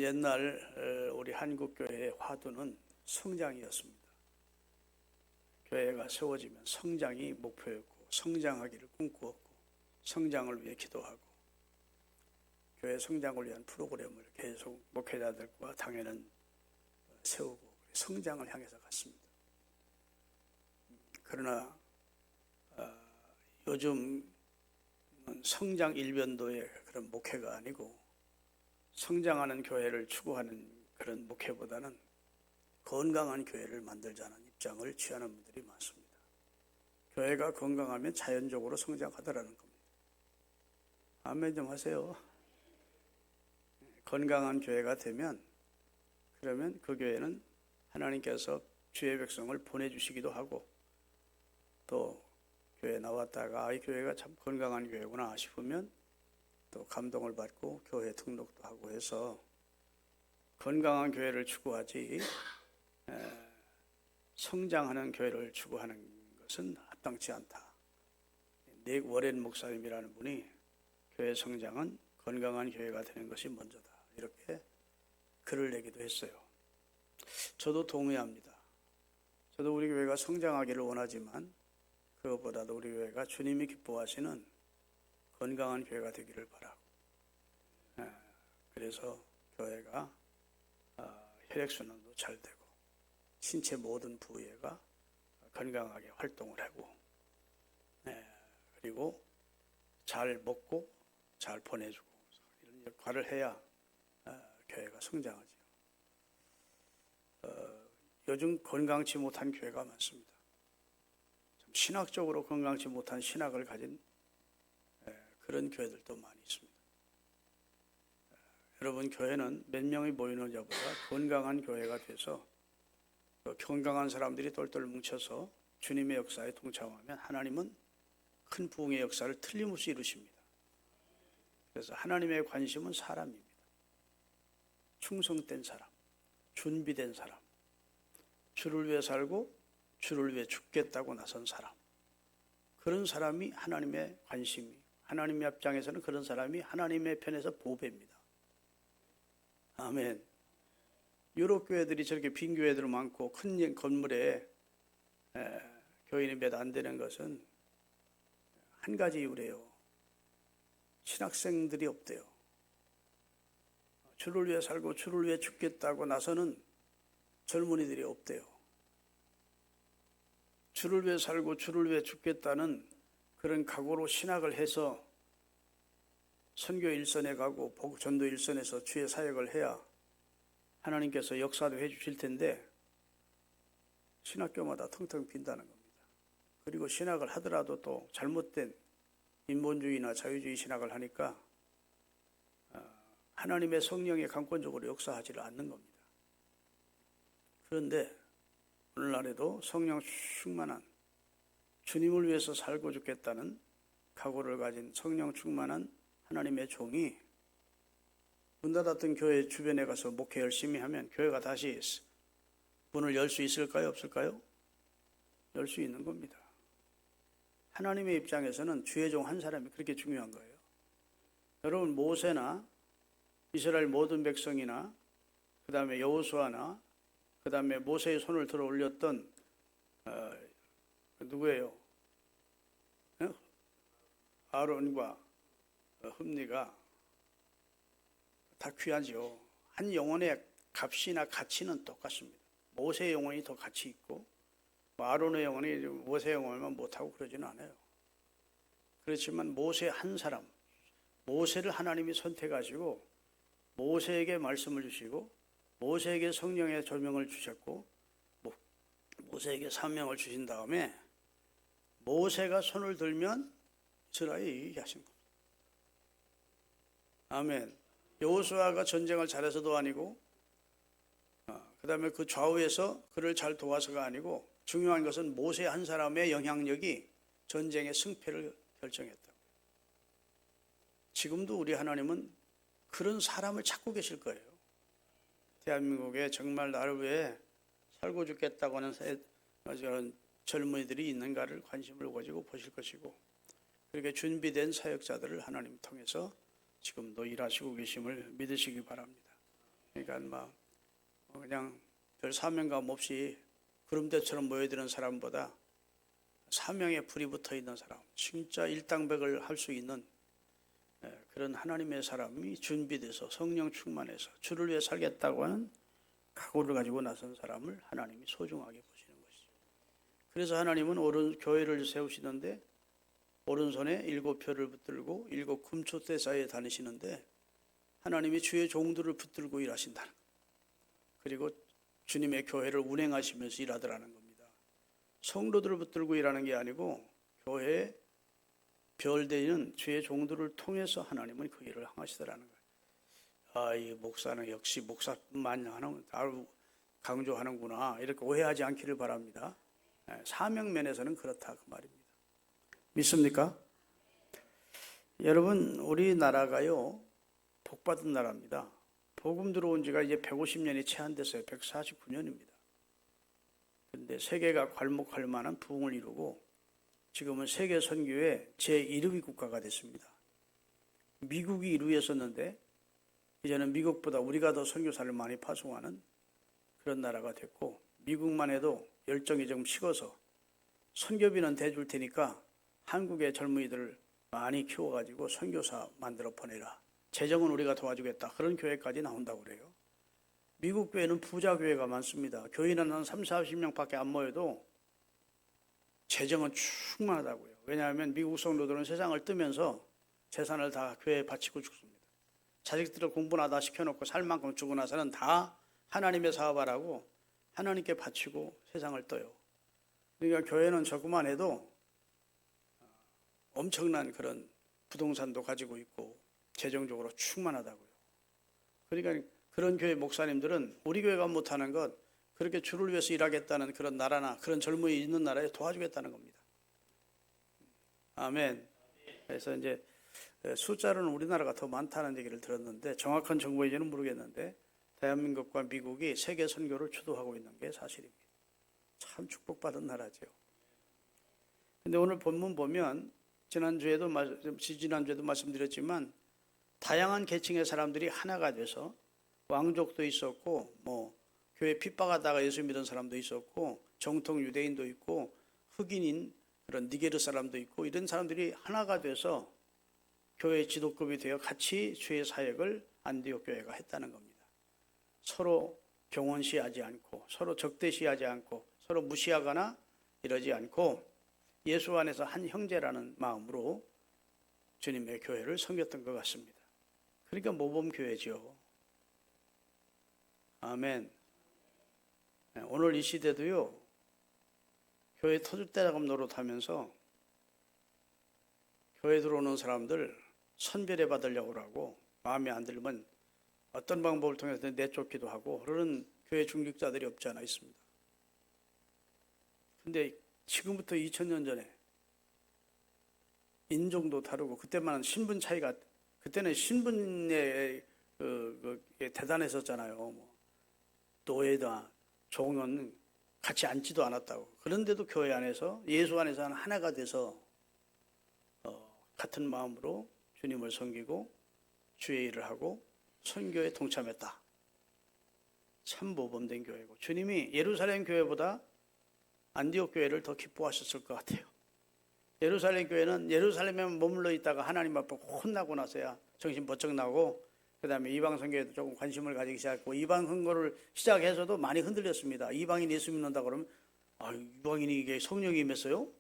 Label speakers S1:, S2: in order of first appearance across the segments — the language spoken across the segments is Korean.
S1: 옛날 우리 한국교회의 화두는 성장이었습니다. 교회가 세워지면 성장이 목표였고 성장하기를 꿈꾸었고 성장을 위해 기도하고 교회 성장을 위한 프로그램을 계속 목회자들과 당회는 세우고 성장을 향해서 갔습니다. 그러나 요즘은 성장 일변도의 그런 목회가 아니고 성장하는 교회를 추구하는 그런 목회보다는 건강한 교회를 만들자는 입장을 취하는 분들이 많습니다. 교회가 건강하면 자연적으로 성장하더라는 겁니다. 아멘 좀 하세요. 건강한 교회가 되면 그러면 그 교회는 하나님께서 주의 백성을 보내주시기도 하고 또 교회에 나왔다가 이 교회가 참 건강한 교회구나 싶으면 또 감동을 받고 교회 등록도 하고 해서 건강한 교회를 추구하지 성장하는 교회를 추구하는 것은 합당치 않다. 닉 워렌 목사님이라는 분이 교회 성장은 건강한 교회가 되는 것이 먼저다. 이렇게 글을 내기도 했어요. 저도 동의합니다. 저도 우리 교회가 성장하기를 원하지만 그것보다도 우리 교회가 주님이 기뻐하시는 건강한 교회가 되기를 바라고 그래서 교회가 혈액순환도 잘 되고 신체 모든 부위가 건강하게 활동을 하고 그리고 잘 먹고 잘 보내주고 이런 역할을 해야 교회가 성장하죠. 요즘 건강치 못한 교회가 많습니다. 좀 신학적으로 건강치 못한 신학을 가진 그런 교회들도 많이 있습니다. 여러분 교회는 몇 명이 모이는 자보다 건강한 교회가 돼서 건강한 사람들이 똘똘 뭉쳐서 주님의 역사에 동참하면 하나님은 큰 부흥의 역사를 틀림없이 이루십니다. 그래서 하나님의 관심은 사람입니다. 충성된 사람, 준비된 사람, 주를 위해 살고 주를 위해 죽겠다고 나선 사람, 그런 사람이 하나님의 관심이, 하나님의 앞장에서는 그런 사람이 하나님의 편에서 보배입니다. 아멘. 유럽 교회들이 저렇게 빈 교회들 많고 큰 건물에 교인이 몇 안 되는 것은 한 가지 이유래요. 신학생들이 없대요. 주를 위해 살고 주를 위해 죽겠다고 나서는 젊은이들이 없대요. 주를 위해 살고 주를 위해 죽겠다는 그런 각오로 신학을 해서 선교 일선에 가고 전도 일선에서 주의 사역을 해야 하나님께서 역사도 해 주실 텐데 신학교마다 텅텅 빈다는 겁니다. 그리고 신학을 하더라도 또 잘못된 인본주의나 자유주의 신학을 하니까 하나님의 성령이 강권적으로 역사하지를 않는 겁니다. 그런데 오늘날에도 성령 충만한 주님을 위해서 살고 죽겠다는 각오를 가진 성령 충만한 하나님의 종이 문 닫았던 교회 주변에 가서 목회 열심히 하면 교회가 다시 문을 열 수 있을까요? 없을까요? 열 수 있는 겁니다. 하나님의 입장에서는 주의 종 한 사람이 그렇게 중요한 거예요. 여러분 모세나 이스라엘 모든 백성이나 그 다음에 여호수아나 그 다음에 모세의 손을 들어 올렸던 누구예요? 아론과 흠니가 다 귀하죠. 한 영혼의 값이나 가치는 똑같습니다. 모세의 영혼이 더 가치 있고 아론의 영혼이 모세의 영혼만 못하고 그러지는 않아요. 그렇지만 모세 한 사람, 모세를 하나님이 선택하시고 모세에게 말씀을 주시고 모세에게 성령의 조명을 주셨고 모세에게 사명을 주신 다음에 모세가 손을 들면 이스라엘이 이기게 하신 겁니다. 아멘. 여호수아가 전쟁을 잘해서도 아니고 그 다음에 그 좌우에서 그를 잘 도와서가 아니고 중요한 것은 모세 한 사람의 영향력이 전쟁의 승패를 결정했다. 지금도 우리 하나님은 그런 사람을 찾고 계실 거예요. 대한민국에 정말 나를 위해 살고 죽겠다고 하는 젊은이들이 있는가를 관심을 가지고 보실 것이고 그렇게 준비된 사역자들을 하나님 통해서 지금도 일하시고 계심을 믿으시기 바랍니다. 그러니까 막 그냥 별 사명감 없이 구름대처럼 모여드는 사람보다 사명에 불이 붙어 있는 사람, 진짜 일당백을 할 수 있는 그런 하나님의 사람이 준비돼서 성령 충만해서 주를 위해 살겠다고 하는 각오를 가지고 나선 사람을 하나님이 소중하게 보시는 것이죠. 그래서 하나님은 교회를 세우시는데 오른손에 7표를 붙들고 7 금초대 사이에 다니시는데 하나님이 주의 종들을 붙들고 일하신다는 것. 그리고 주님의 교회를 운행하시면서 일하더라는 겁니다. 성도들을 붙들고 일하는 게 아니고 교회에 별대는 주의 종들을 통해서 하나님은 그 일을 행하시더라는 거예요. 이 목사는 역시 목사뿐만 하는 아주 강조하는구나 이렇게 오해하지 않기를 바랍니다. 사명 면에서는 그렇다 그 말입니다. 믿습니까? 여러분 우리나라가요 복받은 나라입니다. 복음 들어온 지가 이제 150년이 채 안 됐어요. 149년입니다. 그런데 세계가 괄목할 만한 부흥을 이루고 지금은 세계 선교의 제1위 국가가 됐습니다. 미국이 1위였었는데 이제는 미국보다 우리가 더 선교사를 많이 파송하는 그런 나라가 됐고 미국만 해도 열정이 좀 식어서 선교비는 대줄 테니까 한국의 젊은이들을 많이 키워가지고 선교사 만들어 보내라. 재정은 우리가 도와주겠다. 그런 교회까지 나온다고 그래요. 미국 교회는 부자 교회가 많습니다. 교인은 한 30, 40명밖에 안 모여도 재정은 충만하다고요. 왜냐하면 미국 성도들은 세상을 뜨면서 재산을 다 교회에 바치고 죽습니다. 자식들을 공부나 다 시켜놓고 살 만큼 주고 나서는 다 하나님의 사업하라고 하나님께 바치고 세상을 떠요. 그러니까 교회는 저것만 해도 엄청난 그런 부동산도 가지고 있고 재정적으로 충만하다고요. 그러니까 그런 교회 목사님들은 우리 교회가 못하는 것 그렇게 주를 위해서 일하겠다는 그런 나라나 그런 젊은이 있는 나라에 도와주겠다는 겁니다. 아멘. 그래서 이제 숫자로는 우리나라가 더 많다는 얘기를 들었는데 정확한 정보인지는 모르겠는데 대한민국과 미국이 세계 선교를 주도하고 있는 게 사실입니다. 참 축복받은 나라죠. 근데 오늘 본문 보면 지난주에도 말씀드렸지만 다양한 계층의 사람들이 하나가 돼서 왕족도 있었고 교회 핍박하다가 예수 믿은 사람도 있었고 정통 유대인도 있고 흑인인 그런 니게르 사람도 있고 이런 사람들이 하나가 돼서 교회 지도급이 되어 같이 주의 사역을 안디옥 교회가 했다는 겁니다. 서로 경원시하지 않고 서로 적대시하지 않고 서로 무시하거나 이러지 않고 예수 안에서 한 형제라는 마음으로 주님의 교회를 섬겼던 것 같습니다. 그러니까 모범교회죠. 아멘. 오늘 이 시대도요 교회 터줏대감 노릇하면서 교회 들어오는 사람들 선별해 받으려고 하고 마음에 안 들면 어떤 방법을 통해서 내쫓기도 하고 그러는 교회 중직자들이 없지 않아 있습니다. 근데 지금부터 2000년 전에 인종도 다르고 그때만 신분 차이가 그때는 신분에 대단했었잖아요. 노예다 종은 같이 앉지도 않았다고. 그런데도 교회 안에서 예수 안에서 하나가 돼서 같은 마음으로 주님을 섬기고 주의 일을 하고 선교에 동참했다. 참 모범된 교회고 주님이 예루살렘 교회보다 안디옥 교회를 더 기뻐하셨을 것 같아요. 예루살렘 교회는 예루살렘에 머물러 있다가 하나님 앞에 혼나고 나서야 정신 번쩍 나고 그 다음에 이방 선교에도 조금 관심을 가지기 시작했고 이방 선교를 시작해서도 많이 흔들렸습니다. 이방인 예수 믿는다 그러면 이방인이 이게 성령이 임했어요?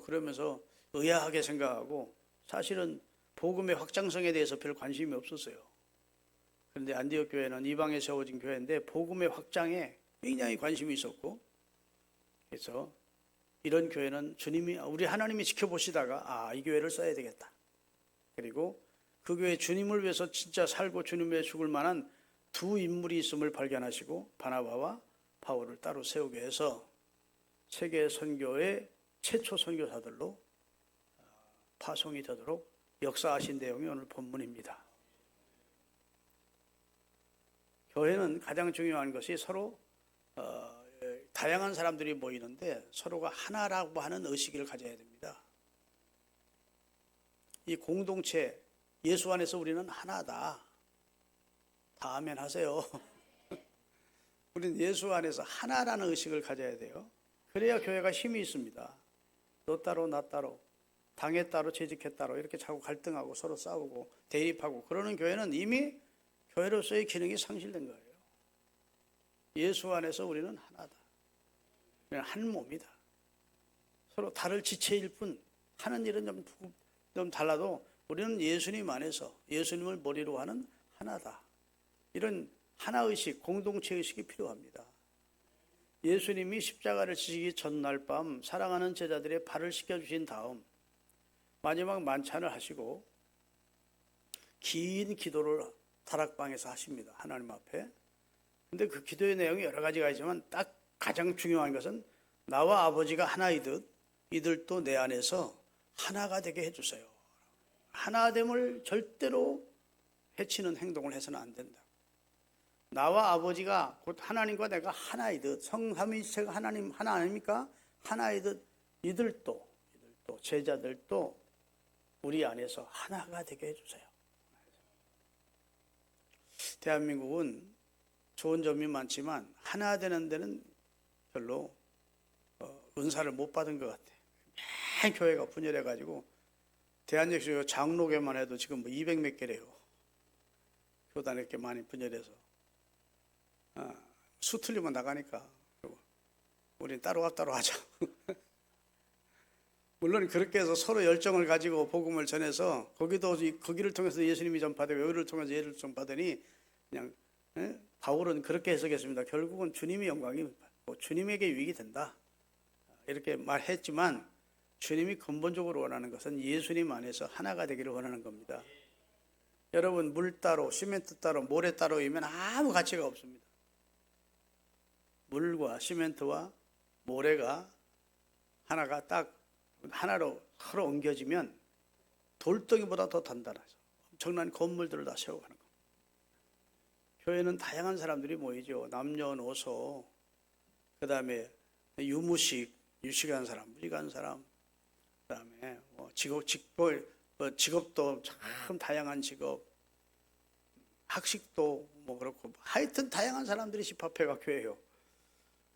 S1: 그러면서 의아하게 생각하고 사실은 복음의 확장성에 대해서 별 관심이 없었어요. 그런데 안디옥 교회는 이방에 세워진 교회인데 복음의 확장에 굉장히 관심이 있었고 그래서 이런 교회는 주님이 우리 하나님이 지켜보시다가 이 교회를 써야 되겠다. 그리고 그 교회 주님을 위해서 진짜 살고 주님을 위해 죽을 만한 두 인물이 있음을 발견하시고 바나바와 바울을 따로 세우게 해서 세계 선교의 최초 선교사들로 파송이 되도록 역사하신 내용이 오늘 본문입니다. 교회는 가장 중요한 것이 서로 다양한 사람들이 모이는데 서로가 하나라고 하는 의식을 가져야 됩니다. 이 공동체 예수 안에서 우리는 하나다. 다 아멘 하세요. 우리는 예수 안에서 하나라는 의식을 가져야 돼요. 그래야 교회가 힘이 있습니다. 너 따로 나 따로, 당에 따로 재직해 따로 이렇게 자꾸 갈등하고 서로 싸우고 대립하고 그러는 교회는 이미 교회로서의 기능이 상실된 거예요. 예수 안에서 우리는 하나다. 우리는 한 몸이다. 서로 다를 지체일 뿐 하는 일은 좀 달라도 우리는 예수님 안에서 예수님을 머리로 하는 하나다. 이런 하나의식, 공동체의식이 필요합니다. 예수님이 십자가를 지시기 전날 밤 사랑하는 제자들의 발을 씻겨주신 다음 마지막 만찬을 하시고 긴 기도를 다락방에서 하십니다. 하나님 앞에. 근데 그 기도의 내용이 여러 가지가 있지만 딱 가장 중요한 것은 나와 아버지가 하나이듯 이들도 내 안에서 하나가 되게 해주세요. 하나됨을 절대로 해치는 행동을 해서는 안 된다. 나와 아버지가 곧 하나님과 내가 하나이듯 성삼위일체가 하나님 하나 아닙니까? 하나이듯 이들도 제자들도 우리 안에서 하나가 되게 해주세요. 대한민국은 좋은 점이 많지만 하나 되는 데는 별로 은사를 못 받은 것 같아요. 맨 교회가 분열해가지고 대한역시 장로교만 해도 지금 뭐 200몇 개래요. 교단 이렇게 많이 분열해서 수 틀리면 나가니까 우린 따로 하자. 물론 그렇게 해서 서로 열정을 가지고 복음을 전해서 거기를 통해서 예수님이 전파되고 여기를 통해서 예를 전파되니 그냥 바울은 그렇게 해석했습니다. 결국은 주님의 영광이 주님에게 유익이 된다 이렇게 말했지만 주님이 근본적으로 원하는 것은 예수님 안에서 하나가 되기를 원하는 겁니다. 여러분 물 따로 시멘트 따로 모래 따로이면 아무 가치가 없습니다. 물과 시멘트와 모래가 하나가 딱 하나로 서로 옮겨지면 돌덩이보다 더 단단하죠. 엄청난 건물들을 다 세워가는 겁니다. 교회는 다양한 사람들이 모이죠. 남녀노소, 그 다음에 유식한 사람, 무식한 사람, 그 다음에 직업도 참 다양한 직업, 학식도 그렇고 하여튼 다양한 사람들이 집합해가 교회예요.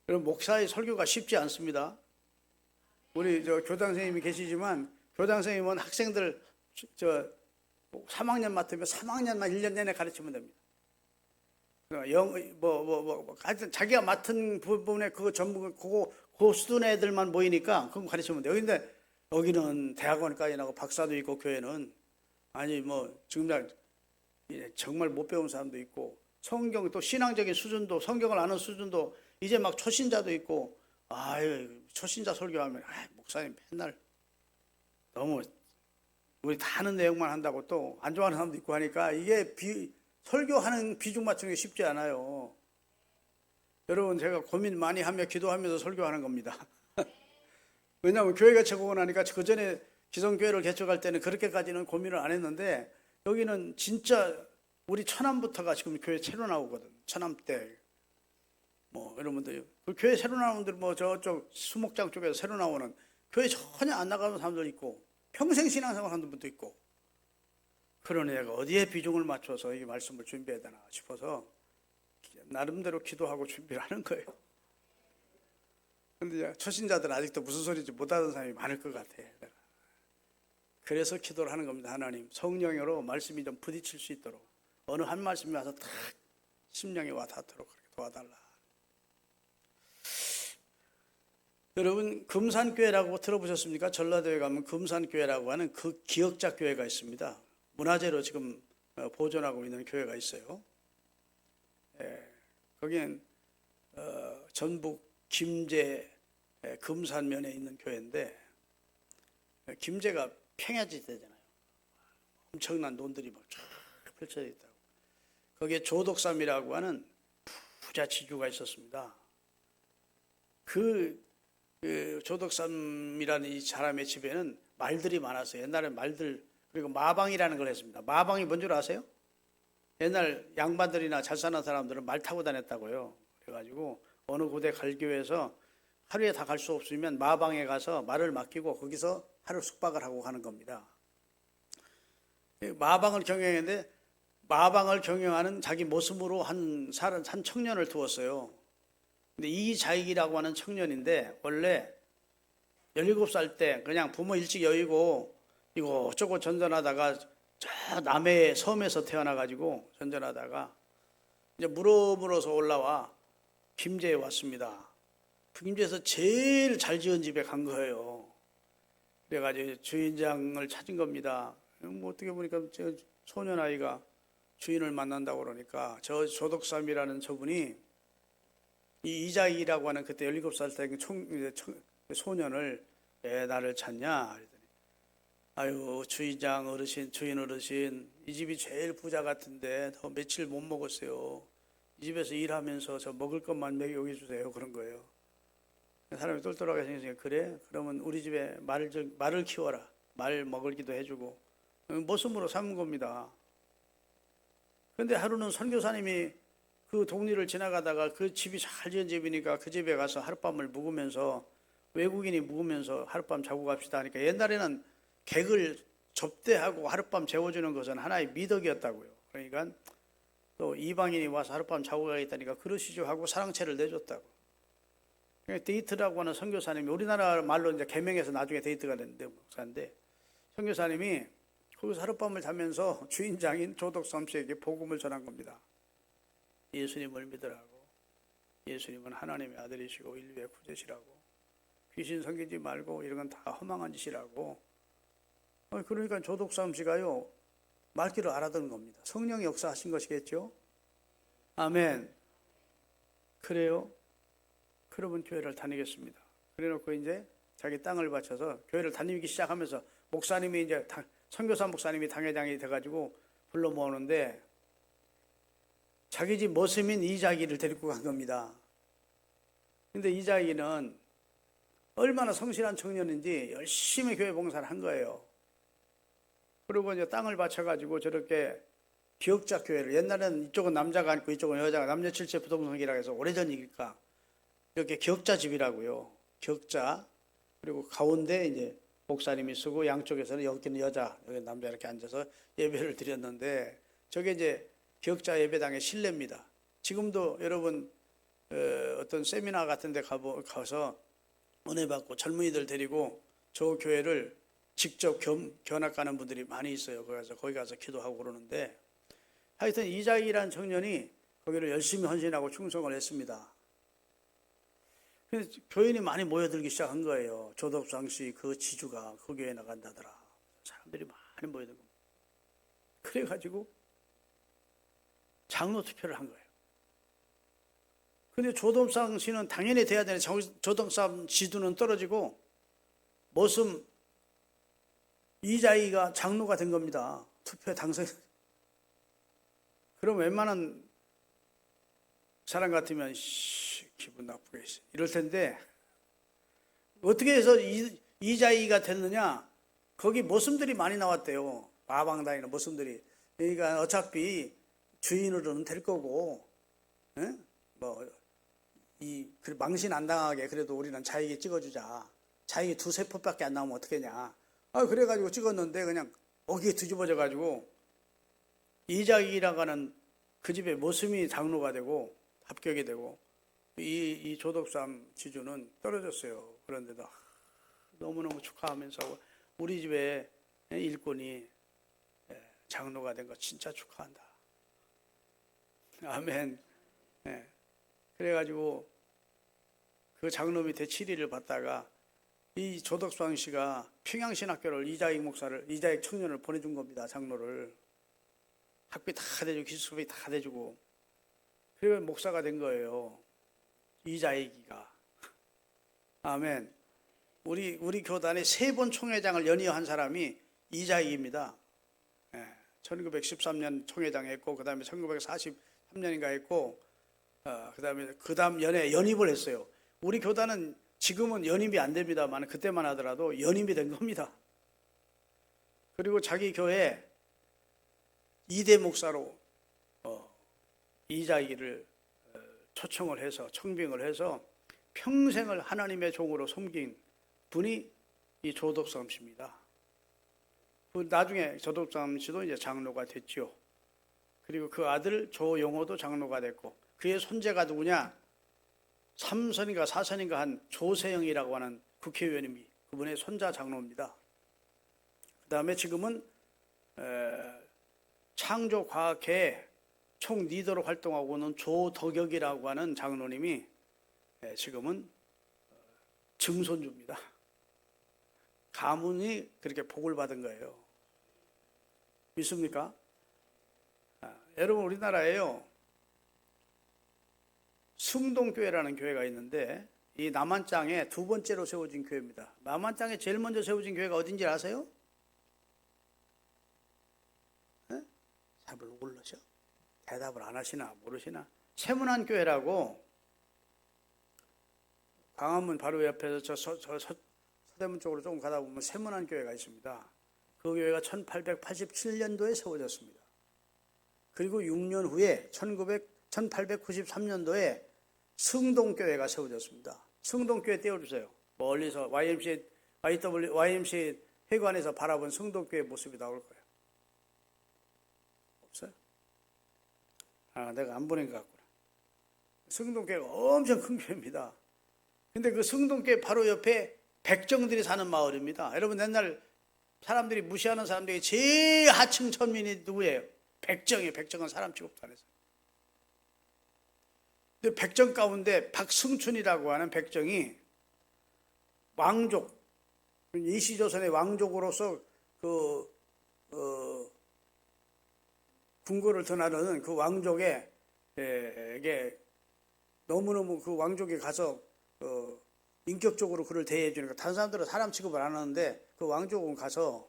S1: 그럼 목사의 설교가 쉽지 않습니다. 우리 교장 선생님이 계시지만 교장 선생님은 학생들 3학년 맡으면 3학년만 1년 내내 가르치면 됩니다. 하여튼 자기가 맡은 부분에 그거 전부 그 수준 애들만 모이니까 그거 가르치면 돼요. 근데 여기는 대학원까지 나고 박사도 있고 교회는 아니 정말 못 배운 사람도 있고 성경 또 신앙적인 수준도 성경을 아는 수준도 이제 막 초신자도 있고 초신자 설교하면 목사님 맨날 너무 우리 다 아는 내용만 한다고 또 안 좋아하는 사람도 있고 하니까 이게 설교하는 비중 맞추는 게 쉽지 않아요. 여러분 제가 고민 많이 하며 기도하면서 설교하는 겁니다. 왜냐하면 교회가 최고고 나니까 그 전에 기성교회를 개척할 때는 그렇게까지는 고민을 안 했는데 여기는 진짜 우리 천암부터가 지금 교회 새로 나오거든. 천암 때 여러분들 그 교회 새로 나오는 분들 저쪽 수목장 쪽에서 새로 나오는 교회 전혀 안 나가는 사람들 있고 평생 신앙생활 하는 분도 있고 그러니 내가 어디에 비중을 맞춰서 이 말씀을 준비해야 되나 싶어서 나름대로 기도하고 준비를 하는 거예요. 근데 초신자들 아직도 무슨 소리인지 못 알아듣는 사람이 많을 것 같아. 그래서 기도를 하는 겁니다. 하나님 성령으로 말씀이 좀 부딪힐 수 있도록 어느 한 말씀이 와서 딱 심령에 와 닿도록 그렇게 도와달라. 여러분 금산교회라고 들어보셨습니까? 전라도에 가면 금산교회라고 하는 그 기역자 교회가 있습니다. 문화재로 지금 보존하고 있는 교회가 있어요. 거기는 전북 김제 금산면에 있는 교회인데 김제가 평야지대잖아요. 엄청난 논들이 막 쫙 펼쳐져 있다고. 거기에 조덕삼이라고 하는 부자 지주가 있었습니다. 그 조덕삼이라는 이 사람의 집에는 말들이 많았어요. 옛날에 말들 그리고 마방이라는 걸 했습니다. 마방이 뭔 줄 아세요? 옛날 양반들이나 잘 사는 사람들은 말 타고 다녔다고요. 그래가지고 어느 곳에 갈교에서 하루에 다 갈 수 없으면 마방에 가서 말을 맡기고 거기서 하루 숙박을 하고 가는 겁니다. 마방을 경영했는데 마방을 경영하는 자기 모습으로 한 청년을 두었어요. 근데 이자익이라고 하는 청년인데 원래 17살 때 그냥 부모 일찍 여의고 이곳저곳 전전하다가 저 남해 섬에서 태어나가지고 전전하다가 이제 물어서 올라와 김제에 왔습니다. 김제에서 제일 잘 지은 집에 간 거예요. 그래가지고 주인장을 찾은 겁니다. 뭐 어떻게 보니까 저 소년 아이가 주인을 만난다고 그러니까 저 조덕삼이라는 저분이 이 이자익이라고 하는 그때 17살 때 소년을 왜 나를 찾냐 그랬더니 아유 주인장 어르신 주인 어르신 이 집이 제일 부자 같은데 더 며칠 못 먹었어요. 이 집에서 일하면서 저 먹을 것만 먹여주세요 그런 거예요. 사람이 똘똘하게 생겼으니까 그래? 그러면 우리 집에 말을 키워라. 말 먹을기도 해주고 모습으로 삼은 겁니다. 그런데 하루는 선교사님이 그 동리를 지나가다가 그 집이 잘 지은 집이니까 그 집에 가서 하룻밤을 묵으면서 외국인이 묵으면서 하룻밤 자고 갑시다 하니까 옛날에는 객을 접대하고 하룻밤 재워주는 것은 하나의 미덕이었다고요. 그러니까 또 이방인이 와서 하룻밤 자고 가겠다니까 그러시죠 하고 사랑채를 내줬다고. 그러니까 데이트라고 하는 선교사님이 우리나라 말로 이제 개명해서 나중에 데이트가 됐는데 목사인데 선교사님이 거기서 하룻밤을 자면서 주인장인 조덕삼 씨에게 복음을 전한 겁니다. 예수님을 믿으라고. 예수님은 하나님의 아들이시고 인류의 구주시라고. 귀신 섬기지 말고 이런 건 다 허망한 짓이라고. 그러니까 조덕삼 씨가요 말귀를 알아듣는 겁니다. 성령이 역사하신 것이겠죠. 아멘. 그래요. 그러면 교회를 다니겠습니다. 그래놓고 이제 자기 땅을 바쳐서 교회를 다니기 시작하면서 목사님이 이제 선교사 목사님이 당회장이 돼가지고 불러 모으는데 자기 집 머슴인 이자기를 데리고 간 겁니다. 근데 이자기는 얼마나 성실한 청년인지 열심히 교회 봉사를 한 거예요. 그리고 이제 땅을 바쳐가지고 저렇게 기역자 교회를 옛날에는 이쪽은 남자가 앉고 이쪽은 여자가 남녀 칠체 부동성이라고 해서 오래전 얘기니까 이렇게 기역자 집이라고요. 기역자 그리고 가운데 이제 목사님이 쓰고 양쪽에서는 여기는 여자 여기 남자 이렇게 앉아서 예배를 드렸는데 저게 이제 기역자 예배당의 실내입니다. 지금도 여러분 어떤 세미나 같은 데 가서 은혜 받고 젊은이들 데리고 저 교회를 직접 견학 가는 분들이 많이 있어요. 거기 가서 기도하고 그러는데 하여튼 이자익이라는 청년이 거기를 열심히 헌신하고 충성을 했습니다. 그래서 교인이 많이 모여들기 시작한 거예요. 조덕상 씨 그 지주가 그 교회에 나간다더라. 사람들이 많이 모여든 겁니다. 그래가지고 장로 투표를 한 거예요. 근데 조덕상 씨는 당연히 돼야 되는 조덕상 지두는 떨어지고 머슴 이자익이가 장로가 된 겁니다. 투표에 당선. 그럼 웬만한 사람 같으면 기분 나쁘게 이럴 텐데 어떻게 해서 이자익이가 됐느냐? 거기 모습들이 많이 나왔대요. 마방 다니는 모습들이. 그러니까 어차피 주인으로는 될 거고, 망신 안 당하게 그래도 우리는 자익이 찍어주자. 자익이 2-3%밖에 안 나오면 어떡하냐. 그래가지고 찍었는데 그냥 거기에 뒤집어져가지고 이자익이라고 하는 그 집의 모습이 장로가 되고 합격이 되고 이 조덕삼 지주는 떨어졌어요. 그런데도 너무너무 축하하면서 우리 집에 일꾼이 장로가 된 거 진짜 축하한다. 아멘. 그래가지고 그 장로 밑에 치리를 받다가 이 조덕삼 씨가 평양신학교를 이자익 청년을 보내준 겁니다. 장로를. 학비 다 대주고 기숙비 다 대주고 그리고 목사가 된 거예요. 이자익이가. 아멘. 우리 교단의 3번 총회장을 연이어 한 사람이 이자익입니다. 1913년 총회장 했고 그 다음에 1943년인가 했고 그 다음 연입을 했어요. 우리 교단은 지금은 연입이 안 됩니다만 그때만 하더라도 연입이 된 겁니다. 그리고 자기 교회 2대 목사로 이자익이를 초청을 해서 청빙을 해서 평생을 하나님의 종으로 섬긴 분이 이 조덕삼 씨입니다. 나중에 조덕삼 씨도 이제 장로가 됐죠. 그리고 그 아들 조용호도 장로가 됐고, 그의 손재가 누구냐? 삼선인가 사선인가 한 조세영이라고 하는 국회의원님이 그분의 손자 장로입니다. 그 다음에 지금은 창조과학회 총 리더로 활동하고 있는 조덕혁이라고 하는 장로님이 지금은 증손주입니다. 가문이 그렇게 복을 받은 거예요. 믿습니까? 여러분, 우리나라에요, 승동교회라는 교회가 있는데 이 남한장에 두 번째로 세워진 교회입니다. 남한장에 제일 먼저 세워진 교회가 어딘지 아세요? 잘 모르셔? 대답을 안 하시나 모르시나? 세문안교회라고 광화문 바로 옆에서 서대문 쪽으로 조금 가다 보면 세문안교회가 있습니다. 그 교회가 1887년도에 세워졌습니다. 그리고 6년 후에 1893년도에 승동교회가 세워졌습니다. 승동교회 띄워주세요. 멀리서 YMCA 회관에서 바라본 승동교회 모습이 나올 거예요. 없어요? 내가 안 보낸 것 같구나. 승동교회가 엄청 큰 교회입니다. 근데 그 승동교회 바로 옆에 백정들이 사는 마을입니다. 여러분, 옛날 사람들이 무시하는 사람들이 제일 하층 천민이 누구예요? 백정이에요. 백정은 사람 취급도 안 했어요. 근데 백정 가운데 박승춘이라고 하는 백정이 왕족, 이시조선의 왕족으로서 궁궐을 드나드는 그 왕족에게 너무너무 그 왕족에 가서 인격적으로 그를 대해주니까 다른 사람들은 사람 취급을 안 하는데 그 왕족은 가서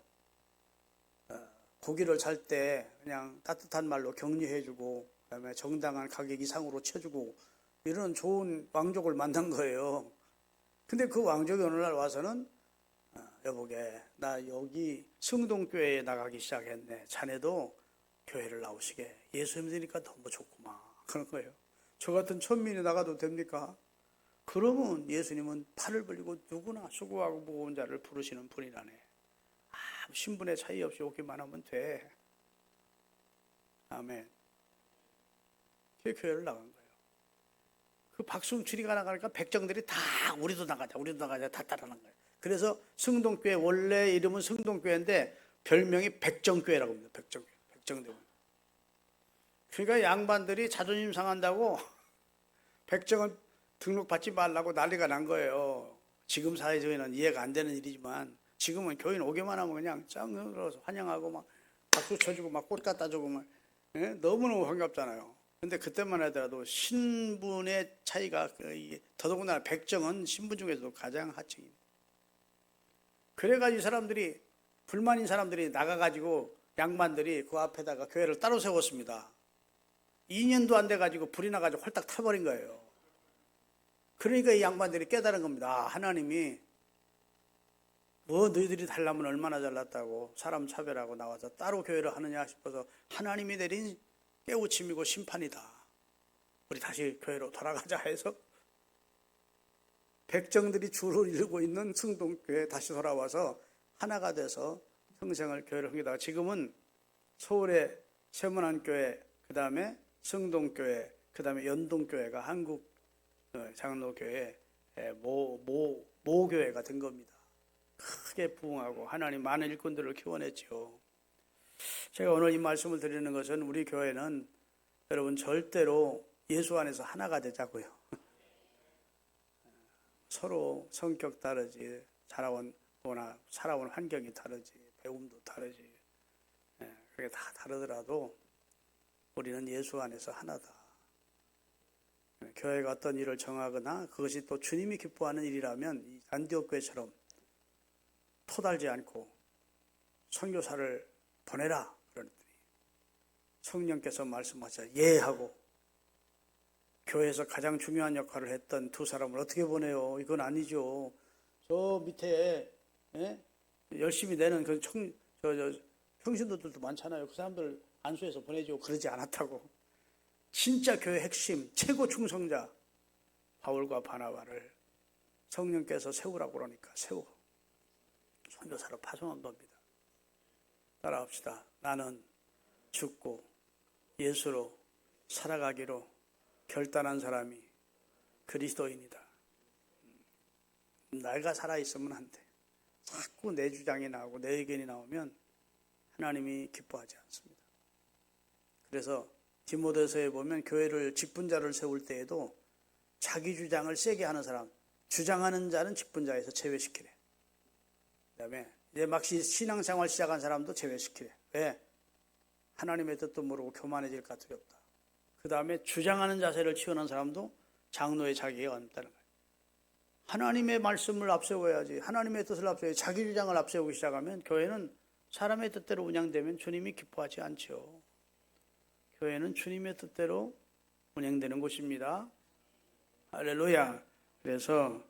S1: 고기를 살 때 그냥 따뜻한 말로 격려해주고 그다음에 정당한 가격 이상으로 쳐주고 이런 좋은 왕족을 만난 거예요. 근데 그 왕족이 어느 날 와서는 여보게, 나 여기 승동교회에 나가기 시작했네. 자네도 교회를 나오시게. 예수 믿으니까 너무 좋구만. 그런 거예요. 저 같은 천민이 나가도 됩니까? 그러면 예수님은 팔을 벌리고 누구나 수고하고 무거운 자를 부르시는 분이라네. 신분의 차이 없이 오기만 하면 돼. 아멘. 그 교회를 나간 거예요. 그 박승춘이가 나가니까 백정들이 다 우리도 나가자 다 따라난 거예요. 그래서 승동교회 원래 이름은 승동교회인데 별명이 백정교회라고 합니다. 백정교회. 백정대원. 그러니까 양반들이 자존심 상한다고 백정을 등록받지 말라고 난리가 난 거예요. 지금 사회적에는 이해가 안 되는 일이지만 지금은 교인 오기만 하면 그냥 짱으로서 환영하고 막 박수 쳐주고 막 꽃 갖다 주고 막 너무너무 반갑잖아요. 근데 그때만 하더라도 신분의 차이가 더더군다나 백정은 신분 중에서도 가장 하층입니다. 그래가지고 사람들이 불만인 사람들이 나가가지고 양반들이 그 앞에다가 교회를 따로 세웠습니다. 2년도 안 돼가지고 불이 나가지고 홀딱 타버린 거예요. 그러니까 이 양반들이 깨달은 겁니다. 하나님이 너희들이 달라면 얼마나 잘났다고 사람 차별하고 나와서 따로 교회를 하느냐 싶어서 하나님이 내린 깨우침이고 심판이다. 우리 다시 교회로 돌아가자 해서 백정들이 줄을 이루고 있는 승동교회에 다시 돌아와서 하나가 돼서 평생을 교회를 섬기다가 지금은 서울의 세문안교회, 그 다음에 승동교회, 그 다음에 연동교회가 한국 장로교회 모교회가 된 겁니다. 크게 부흥하고 하나님 많은 일꾼들을 키워냈죠. 제가 오늘 이 말씀을 드리는 것은 우리 교회는 여러분 절대로 예수 안에서 하나가 되자고요. 서로 성격 다르지, 살아온 환경이 다르지, 배움도 다르지, 그게 다 다르더라도 우리는 예수 안에서 하나다. 교회가 어떤 일을 정하거나 그것이 또 주님이 기뻐하는 일이라면 이 안디옥 교회처럼 토달지 않고 선교사를 보내라 그러더니 성령께서 말씀하셔 예하고 교회에서 가장 중요한 역할을 했던 두 사람을 어떻게 보내요? 이건 아니죠. 저 밑에 열심히 내는 그 평신도들도 많잖아요. 그 사람들 안수해서 보내죠. 그러지 않았다고. 진짜 교회 핵심 최고 충성자 바울과 바나바를 성령께서 세우라고 그러니까 세우고 선교사로 파송한 겁니다. 따라합시다. 나는 죽고 예수로 살아가기로 결단한 사람이 그리스도인이다. 내가 살아있으면 안 돼. 자꾸 내 주장이 나오고 내 의견이 나오면 하나님이 기뻐하지 않습니다. 그래서 디모데서에 보면 교회를 직분자를 세울 때에도 자기 주장을 세게 하는 사람, 주장하는 자는 직분자에서 제외시키래. 그 다음에 이제 막 신앙생활 시작한 사람도 제외시키래. 왜? 하나님의 뜻도 모르고 교만해질까 두렵다. 그 다음에 주장하는 자세를 취하는 사람도 장로의 자격이 없다는 거예요. 하나님의 말씀을 앞세워야지. 하나님의 뜻을 앞세워야지. 자기 주장을 앞세우기 시작하면 교회는 사람의 뜻대로 운영되면 주님이 기뻐하지 않죠. 교회는 주님의 뜻대로 운영되는 곳입니다. 할렐루야. 그래서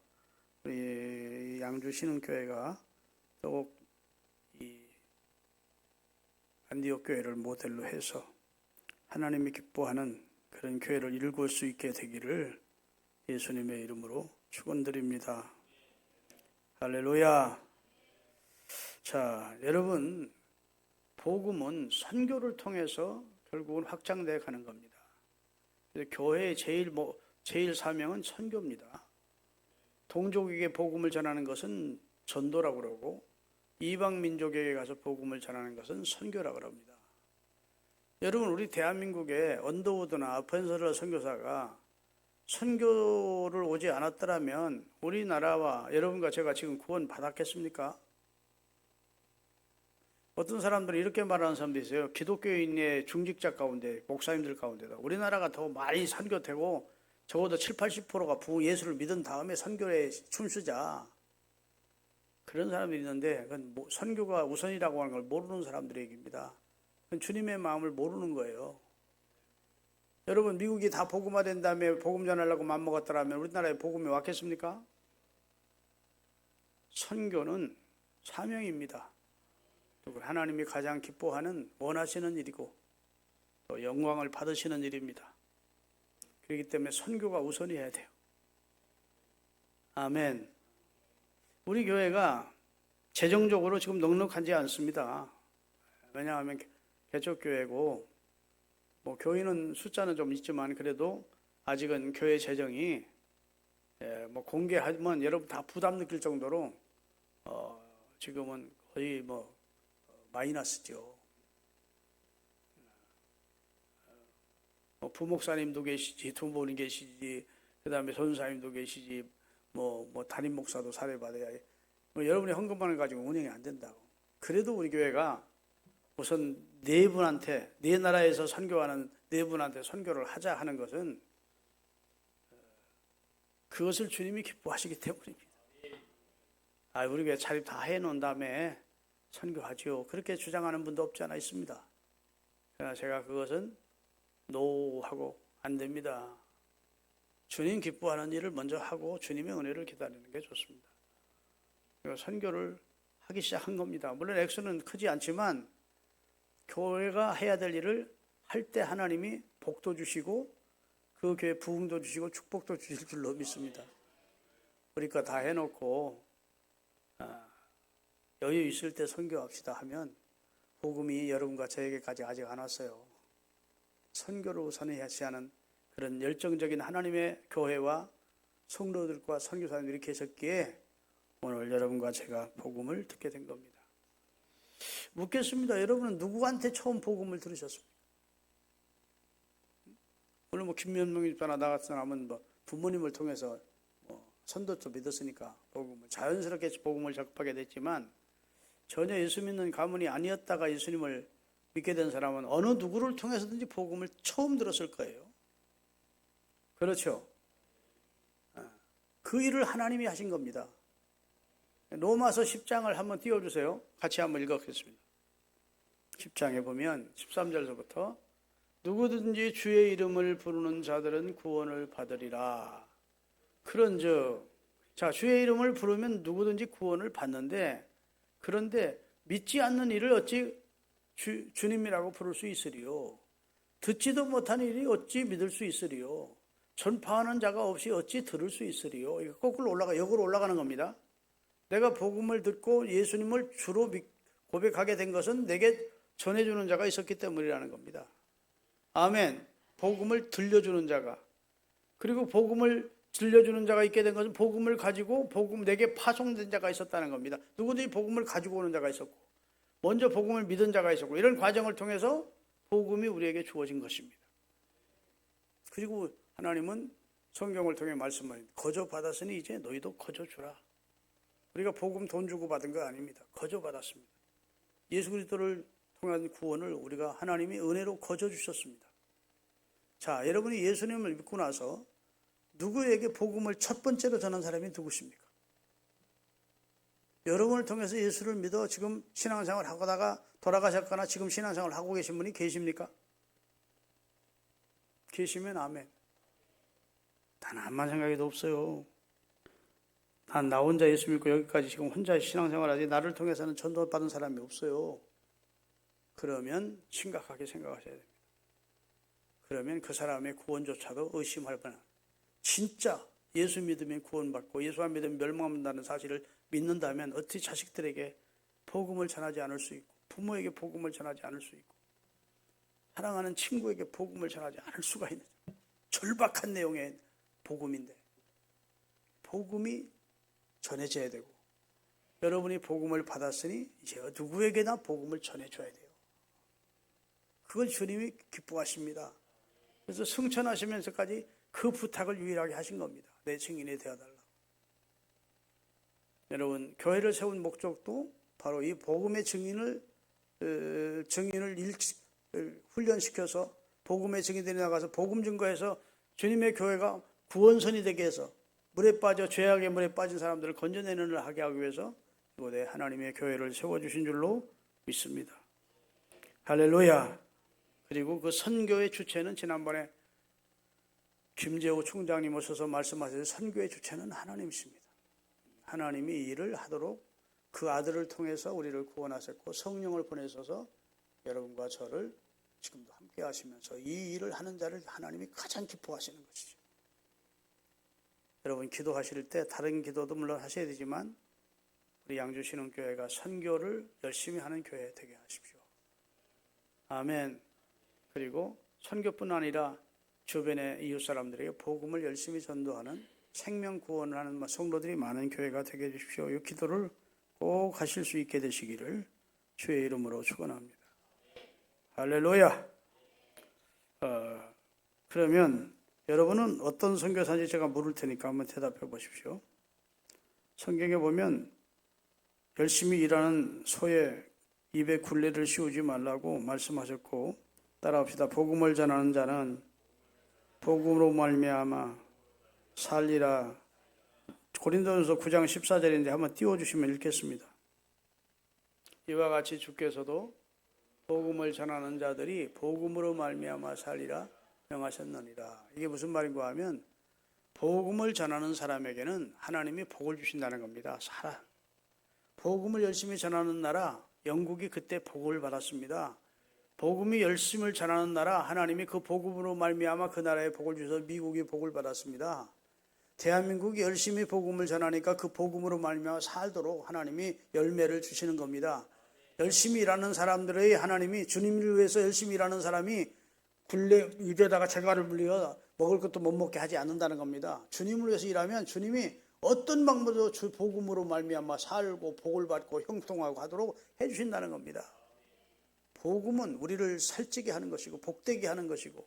S1: 우리 양주 신흥교회가 더욱 이 안디옥 교회를 모델로 해서 하나님이 기뻐하는 그런 교회를 일구을 수 있게 되기를 예수님의 이름으로 축원드립니다. 할렐루야. 자, 여러분, 복음은 선교를 통해서 결국은 확장되어 가는 겁니다. 그래서 교회의 제일 사명은 선교입니다. 동족에게 복음을 전하는 것은 전도라고 그러고 이방 민족에게 가서 복음을 전하는 것은 선교라고 합니다. 여러분, 우리 대한민국의 언더우드나 펜서러 선교사가 선교를 오지 않았더라면 우리나라와 여러분과 제가 지금 구원 받았겠습니까? 어떤 사람들은 이렇게 말하는 사람도 있어요. 기독교인의 중직자 가운데, 목사님들 가운데도 우리나라가 더 많이 선교되고 적어도 70~80%가 예수를 믿은 다음에 선교에 춤추자. 그런 사람들이 있는데 그건 선교가 우선이라고 하는 걸 모르는 사람들의 얘기입니다. 그건 주님의 마음을 모르는 거예요. 여러분, 미국이 다 복음화된 다음에 복음 전하려고 맘먹었더라면 우리나라에 복음이 왔겠습니까? 선교는 사명입니다. 하나님이 가장 기뻐하는, 원하시는 일이고 또 영광을 받으시는 일입니다. 그렇기 때문에 선교가 우선이어야 돼요. 아멘. 우리 교회가 재정적으로 지금 넉넉하지 않습니다. 왜냐하면 개척교회고 교인은 숫자는 좀 있지만 그래도 아직은 교회 재정이 공개하면 여러분 다 부담 느낄 정도로 지금은 거의 마이너스죠. 부목사님도 계시지, 두분이 계시지, 그 다음에 전사님도 계시지, 담임 목사도 사례받아야 해. 여러분의 헌금만을 가지고 운영이 안 된다고. 그래도 우리 교회가 우선 네 분한테, 네 나라에서 선교하는 네 분한테 선교를 하자 하는 것은 그것을 주님이 기뻐하시기 때문입니다. 우리 교회 차립 다 해놓은 다음에 선교하지요. 그렇게 주장하는 분도 없지 않아 있습니다. 그러나 제가 그것은 노하고 안 됩니다. 주님 기뻐하는 일을 먼저 하고 주님의 은혜를 기다리는 게 좋습니다. 선교를 하기 시작한 겁니다. 물론 액수는 크지 않지만 교회가 해야 될 일을 할 때 하나님이 복도 주시고 그 교회 부흥도 주시고 축복도 주실 줄로 믿습니다. 그러니까 다 해놓고 여유 있을 때 선교합시다 하면 복음이 여러분과 저에게까지 아직 안 왔어요. 선교를 우선해야지 하는 그런 열정적인 하나님의 교회와 성도들과 선교사님들이 계셨기에 오늘 여러분과 제가 복음을 듣게 된 겁니다. 묻겠습니다. 여러분은 누구한테 처음 복음을 들으셨습니까? 오늘 김면봉 집사나 나 같은 사람은 부모님을 통해서 선도도 믿었으니까 복음을 자연스럽게 복음을 접하게 됐지만 전혀 예수 믿는 가문이 아니었다가 예수님을 믿게 된 사람은 어느 누구를 통해서든지 복음을 처음 들었을 거예요. 그렇죠? 그 일을 하나님이 하신 겁니다. 로마서 10장을 한번 띄워주세요. 같이 한번 읽어보겠습니다. 10장에 보면 13절서부터 누구든지 주의 이름을 부르는 자들은 구원을 받으리라. 그런즉 자, 주의 이름을 부르면 누구든지 구원을 받는데 그런데 믿지 않는 이를 어찌 주님이라고 부를 수 있으리요? 듣지도 못한 일이 어찌 믿을 수 있으리요? 전파하는 자가 없이 어찌 들을 수 있으리요? 이거 거꾸로 역으로 올라가는 겁니다. 내가 복음을 듣고 예수님을 주로 고백하게 된 것은 내게 전해주는 자가 있었기 때문이라는 겁니다. 아멘. 복음을 들려주는 자가. 그리고 복음을 들려주는 자가 있게 된 것은 복음을 가지고 내게 파송된 자가 있었다는 겁니다. 누구든지 복음을 가지고 오는 자가 있었고 먼저 복음을 믿은 자가 있었고 이런 과정을 통해서 복음이 우리에게 주어진 것입니다. 그리고 하나님은 성경을 통해 말씀하십니다. 거저 받았으니 이제 너희도 거저 주라. 우리가 복음 돈 주고 받은 거 아닙니다. 거저 받았습니다. 예수 그리스도를 통한 구원을 우리가 하나님이 은혜로 거저 주셨습니다. 자, 여러분이 예수님을 믿고 나서 누구에게 복음을 첫 번째로 전한 사람이 누구십니까? 여러분을 통해서 예수를 믿어 지금 신앙생활 하다가 돌아가셨거나 지금 신앙생활 하고 계신 분이 계십니까? 계시면 아멘. 단 한만 생각해도 없어요. 난 나 혼자 예수 믿고 여기까지 지금 혼자 신앙생활 하지 나를 통해서는 전도받은 사람이 없어요. 그러면 심각하게 생각하셔야 됩니다. 그러면 그 사람의 구원조차도 의심할 뻔한, 진짜 예수 믿으면 구원받고 예수 안 믿으면 멸망한다는 사실을 믿는다면 어떻게 자식들에게 복음을 전하지 않을 수 있고 부모에게 복음을 전하지 않을 수 있고 사랑하는 친구에게 복음을 전하지 않을 수가 있는 절박한 내용의 복음인데 복음이 전해져야 되고 여러분이 복음을 받았으니 이제 누구에게나 복음을 전해줘야 돼요. 그걸 주님이 기뻐하십니다. 그래서 승천하시면서까지 그 부탁을 유일하게 하신 겁니다. 내 증인이 되어달라고. 여러분 교회를 세운 목적도 바로 이 복음의 증인을 훈련시켜서 복음의 증인들이 나가서 복음 증거해서 주님의 교회가 구원선이 되게 해서 물에 빠져 죄악의 물에 빠진 사람들을 건져내는 일을 하게 하기 위해서 이곳에 하나님의 교회를 세워주신 줄로 믿습니다. 할렐루야. 그리고 그 선교의 주체는 지난번에 김재호 총장님 오셔서 말씀하셔서 선교의 주체는 하나님이십니다. 하나님이 이 일을 하도록 그 아들을 통해서 우리를 구원하셨고 성령을 보내셔서 여러분과 저를 지금도 함께 하시면서 이 일을 하는 자를 하나님이 가장 기뻐하시는 것이죠. 여러분 기도하실 때 다른 기도도 물론 하셔야 되지만 우리 양주신흥교회가 선교를 열심히 하는 교회 되게 하십시오. 아멘. 그리고 선교뿐 아니라 주변의 이웃 사람들에게 복음을 열심히 전도하는 생명 구원을 하는 성도들이 많은 교회가 되게 해주십시오. 이 기도를 꼭 하실 수 있게 되시기를 주의 이름으로 축원합니다. 할렐루야. 그러면 여러분은 어떤 선교사인지 제가 물을 테니까 한번 대답해 보십시오. 성경에 보면 열심히 일하는 소의 입에 굴레를 씌우지 말라고 말씀하셨고 따라합시다. 복음을 전하는 자는 복음으로 말미암아 살리라. 고린도전서 9장 14절인데 한번 띄워주시면 읽겠습니다. 이와 같이 주께서도 복음을 전하는 자들이 복음으로 말미암아 살리라 명하셨느니라. 이게 무슨 말인가 하면 복음을 전하는 사람에게는 하나님이 복을 주신다는 겁니다. 복음을 열심히 전하는 나라 영국이 그때 복을 받았습니다. 복음이 열심을 전하는 나라 하나님이 그 복음으로 말미암아 그 나라에 복을 주셔서 미국이 복을 받았습니다. 대한민국이 열심히 복음을 전하니까 그 복음으로 말미암아 살도록 하나님이 열매를 주시는 겁니다. 열심히 일하는 사람들의 하나님이 주님을 위해서 열심히 일하는 사람이 굴레 입에다가 재갈을 물려 먹을 것도 못 먹게 하지 않는다는 겁니다. 주님을 위해서 일하면 주님이 어떤 방법으로 복음으로 말미암아 살고 복을 받고 형통하고 하도록 해주신다는 겁니다. 복음은 우리를 살찌게 하는 것이고 복되게 하는 것이고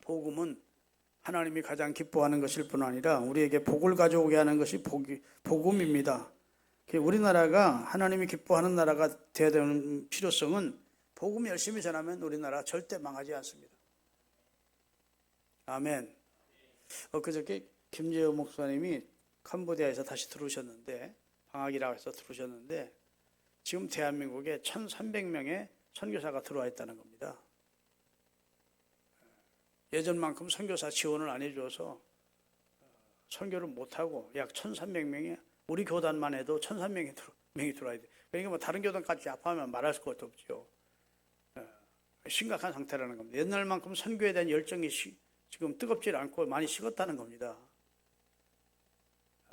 S1: 복음은 하나님이 가장 기뻐하는 것일 뿐 아니라 우리에게 복을 가져오게 하는 것이 복음입니다. 우리나라가 하나님이 기뻐하는 나라가 되어야 되는 필요성은 복음 열심히 전하면 우리나라 절대 망하지 않습니다. 아멘. 그저께 김재호 목사님이 캄보디아에서 다시 들어오셨는데 방학이라고 해서 들어오셨는데 지금 대한민국에 1,300명의 선교사가 들어와 있다는 겁니다. 예전만큼 선교사 지원을 안 해줘서 선교를 못하고 약 1,300명이 우리 교단만 해도 1,300명이 들어와야 돼. 그러니까 뭐 다른 교단까지 합하면 말할 것도 없죠. 심각한 상태라는 겁니다. 옛날만큼 선교에 대한 열정이 지금 뜨겁지 않고 많이 식었다는 겁니다.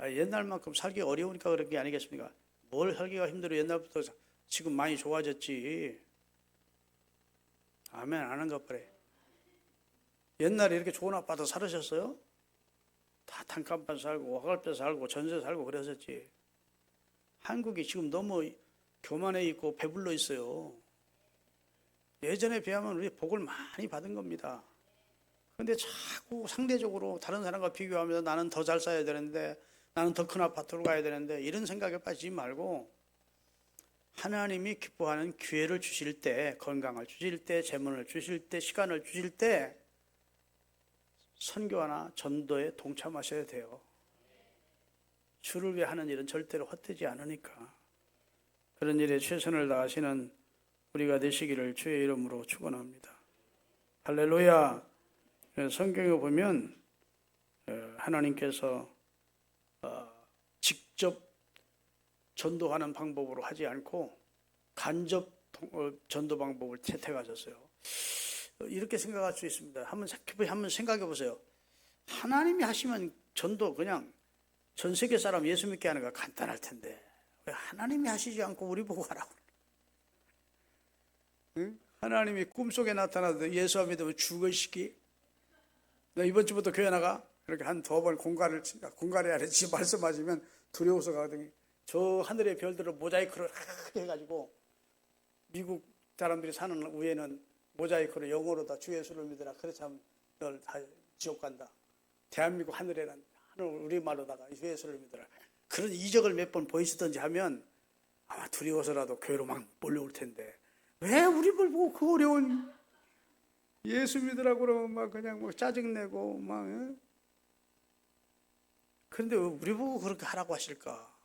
S1: 옛날만큼 살기 어려우니까 그런 게 아니겠습니까? 뭘 살기가 힘들어 옛날부터 지금 많이 좋아졌지. 아멘 안 한 것 그래. 옛날에 이렇게 좋은 아파트 살으셨어요? 다 단칸방 살고 화갈배 살고 전세 살고 그랬었지. 한국이 지금 너무 교만해 있고 배불러 있어요. 예전에 비하면 우리 복을 많이 받은 겁니다. 그런데 자꾸 상대적으로 다른 사람과 비교하면서 나는 더 잘 살아야 되는데, 나는 더 큰 아파트로 가야 되는데, 이런 생각에 빠지지 말고 하나님이 기뻐하는 기회를 주실 때, 건강을 주실 때, 재문을 주실 때, 시간을 주실 때 선교나 전도에 동참하셔야 돼요. 주를 위해 하는 일은 절대로 헛되지 않으니까. 그런 일에 최선을 다하시는 우리가 되시기를 주의 이름으로 축원합니다. 할렐루야. 성경에 보면 하나님께서 직접 전도하는 방법으로 하지 않고 간접 전도 방법을 채택하셨어요. 이렇게 생각할 수 있습니다. 한번 생각해 보세요. 하나님이 하시면 전도 그냥 전 세계 사람 예수 믿게 하는 거 간단할 텐데 왜 하나님이 하시지 않고 우리 보고 하라고? 응? 하나님이 꿈속에 나타나도 예수 안 믿으면 죽으시기? 너 이번 주부터 교회 나가? 이렇게 한 2번 공갈해야 돼. 지 말씀하시면 두려워서 가거든요. 저 하늘의 별들을 모자이크를 크게 해가지고 미국 사람들이 사는 위에는 모자이크로 영어로 다 주 예수를 믿으라. 그래서 하면 널 다 지옥 간다. 대한민국 하늘에는 우리말로다가 주 예수를 믿으라. 그런 이적을 몇 번 보이시든지 하면 아마 두려워서라도 교회로 막 몰려올 텐데 왜 우리 보고 그 어려운 예수 믿으라고 그러면 막 그냥 뭐 짜증내고 막 그런데 왜 우리 보고 그렇게 하라고 하실까?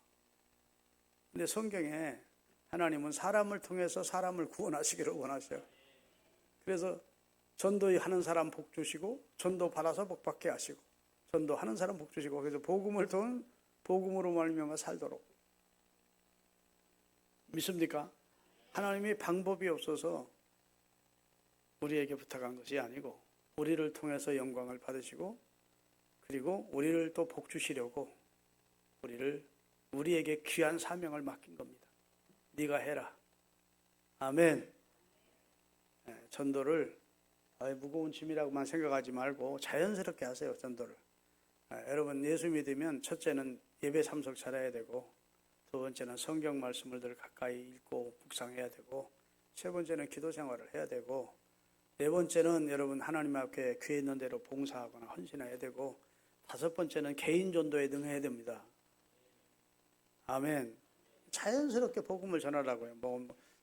S1: 근데 성경에 하나님은 사람을 통해서 사람을 구원하시기를 원하셔요. 그래서 전도하는 사람 복 주시고 전도 받아서 복 받게 하시고 전도하는 사람 복 주시고 그래서 복음으로 말미암아 살도록 믿습니까? 하나님이 방법이 없어서 우리에게 부탁한 것이 아니고 우리를 통해서 영광을 받으시고 그리고 우리를 또 복 주시려고 우리에게 귀한 사명을 맡긴 겁니다. 네가 해라. 아멘. 전도를 무거운 짐이라고만 생각하지 말고 자연스럽게 하세요. 전도를. 여러분 예수 믿으면 첫째는 예배 참석 잘해야 되고 두 번째는 성경 말씀을 늘 가까이 읽고 묵상해야 되고 세 번째는 기도 생활을 해야 되고 네 번째는 여러분 하나님 앞에 귀에 있는 대로 봉사하거나 헌신해야 되고 다섯 번째는 개인 전도에 능해야 됩니다. 아멘. 자연스럽게 복음을 전하라고요.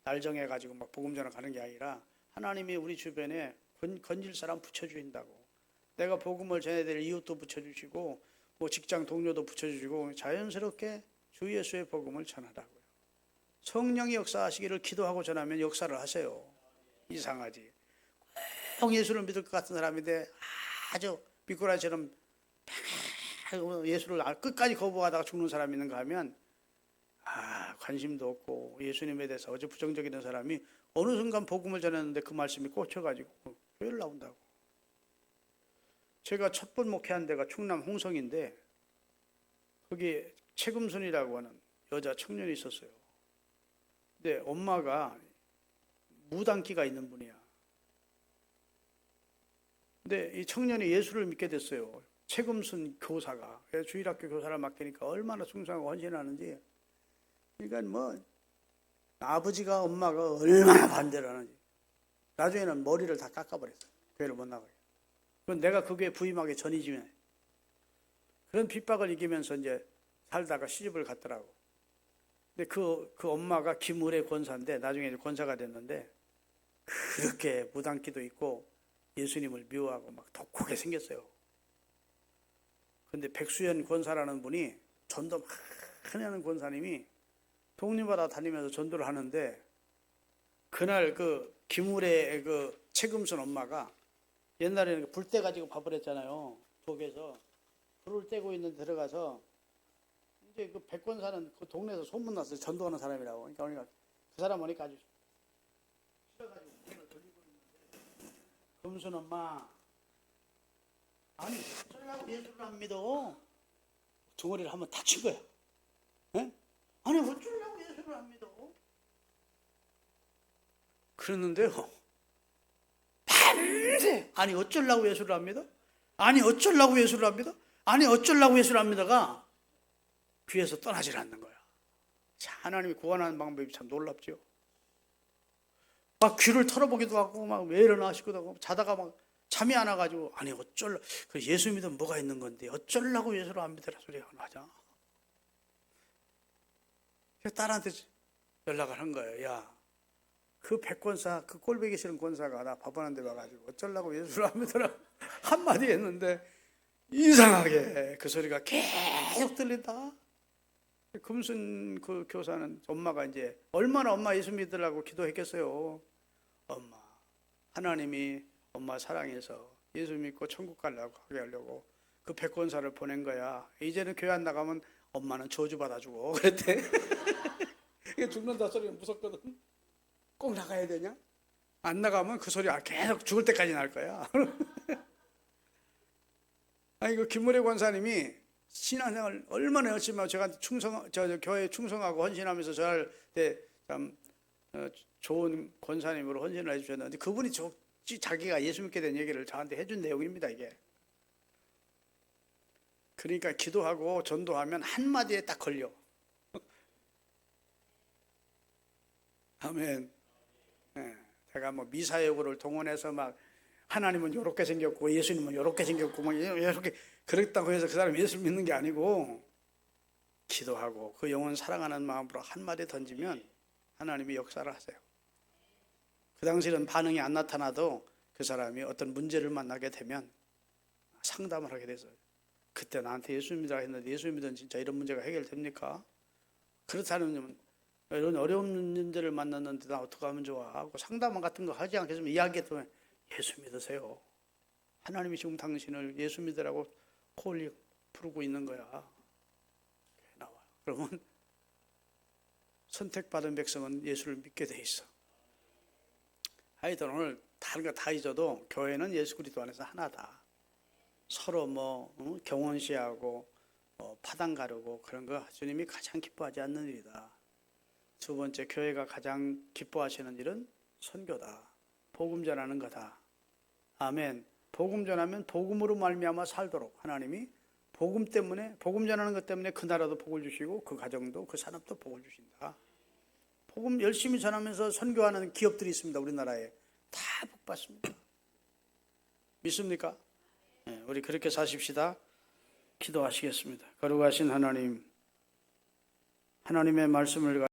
S1: 날 정해가지고 막 복음 전하 가는 게 아니라 하나님이 우리 주변에 건질 사람 붙여주신다고. 내가 복음을 전해야 될 이웃도 붙여주시고 뭐 직장 동료도 붙여주시고 자연스럽게 주 예수의 복음을 전하라고요. 성령이 역사하시기를 기도하고 전하면 역사를 하세요. 이상하지. 꼭 예수를 믿을 것 같은 사람인데 아주 미꾸라지처럼 예수를 끝까지 거부하다가 죽는 사람이 있는가 하면 관심도 없고 예수님에 대해서 어제 부정적인 사람이 어느 순간 복음을 전했는데 그 말씀이 꽂혀가지고 교회를 나온다고. 제가 첫 번 목회한 데가 충남 홍성인데 거기에 최금순이라고 하는 여자 청년이 있었어요. 근데 엄마가 무당기가 있는 분이야. 근데 이 청년이 예수를 믿게 됐어요. 최금순 교사가. 주일학교 교사를 맡기니까 얼마나 충성하고 헌신하는지. 그러니까 뭐 아버지가 엄마가 얼마나 반대를 하는지. 나중에는 머리를 다 깎아버렸어요. 교회를 못 나가게. 그건 내가 그 교회 부임하기 전이지만 그런 핍박을 이기면서 이제 살다가 시집을 갔더라고. 근데 그 엄마가 김을의 권사인데 나중에 이제 권사가 됐는데 그렇게 무당기도 있고 예수님을 미워하고 막 독하게 생겼어요. 근데 백수연 권사라는 분이 전도 많이 하는 권사님이 독립하다 다니면서 전도를 하는데 그날 그 김울의 그 최금순 엄마가 옛날에는 불 떼 가지고 밥을 했잖아요. 속에서 불을 떼고 있는 데 들어가서 이제 그 백권사는 그 동네에서 소문났어요. 전도하는 사람이라고. 그러니까 그 사람 오니까 아주 싫어가지고 문을 돌리고 있는데 금순 엄마 아니 어쩌려고 예수를 안 믿어? 덩어리를 한번 다친 거야. 에? 아니 어쩌려고 예수를 안 믿어? 그랬는데요. 안 돼. 아니 어쩌려고 예수를 합니다. 아니 어쩌려고 예수를 합니다. 아니 어쩌려고 예수를 합니다가 귀에서 떠나질 않는 거야. 자, 하나님이 구원하는 방법이 참 놀랍죠. 막 귀를 털어보기도 하고 막 왜 이러나 하시기도 하고 자다가 막 잠이 안 와가지고 아니 어쩔라 그 예수 믿으면 뭐가 있는 건데 어쩌려고 예수를 안 믿으라 소리가 나자. 그래서 딸한테 연락을 한 거예요. 야, 그 백권사 그 꼴보기 싫은 권사가 나 밥하는데 와가지고 어쩌려고 예수를 안 믿으라 한마디 했는데 이상하게 그 소리가 계속 들린다. 금순 그 교사는 엄마가 이제 얼마나 엄마 예수 믿으라고 기도했겠어요. 엄마 하나님이 엄마 사랑해서 예수 믿고 천국 가려고 하게 하려고 그 백권사를 보낸 거야. 이제는 교회 안 나가면 엄마는 저주 받아주고 그랬대. 이게 죽는다 소리가 무섭거든. 꼭 나가야 되냐? 안 나가면 그 소리 계속 죽을 때까지 날 거야. 아니 그 김무래 권사님이 신앙생활 얼마나 열심히 하고 제가 교회에 충성하고 헌신하면서 저한테 참 좋은 권사님으로 헌신을 해주셨는데 그분이 자기가 예수 믿게 된 얘기를 저한테 해준 내용입니다. 이게 그러니까 기도하고 전도하면 한마디에 딱 걸려. 아멘. 네, 제가 뭐 미사여구를 동원해서 막 하나님은 이렇게 생겼고 예수님은 이렇게 생겼고 막 이렇게 그랬다고 해서 그 사람이 예수 믿는 게 아니고 기도하고 그 영혼 사랑하는 마음으로 한마디 던지면 하나님이 역사를 하세요. 그 당시는 반응이 안 나타나도 그 사람이 어떤 문제를 만나게 되면 상담을 하게 돼서 그때 나한테 예수 믿으라 했는데 예수 믿으면 진짜 이런 문제가 해결됩니까? 그렇다면 이런 어려운 문제를 만났는데 나 어떻게 하면 좋아? 하고 상담 같은 거 하지 않겠으면 이야기했더니 예수 믿으세요. 하나님이 지금 당신을 예수 믿으라고 콜리 부르고 있는 거야. 나와. 그러면 선택받은 백성은 예수를 믿게 돼 있어. 하여튼 오늘 다른 거 다 잊어도 교회는 예수 그리스도 안에서 하나다. 서로 경원시하고 파당 가르고 그런 거 주님이 가장 기뻐하지 않는 일이다. 두 번째, 교회가 가장 기뻐하시는 일은 선교다. 복음 전하는 거다. 아멘. 복음 전하면 복음으로 말미암아 살도록 하나님이 복음 전하는 것 때문에 그 나라도 복을 주시고 그 가정도 그 산업도 복을 주신다. 복음 열심히 전하면서 선교하는 기업들이 있습니다. 우리나라에 다 복 받습니다. 믿습니까? 네, 우리 그렇게 사십시다. 기도하시겠습니다. 거룩하신 하나님, 하나님의 말씀을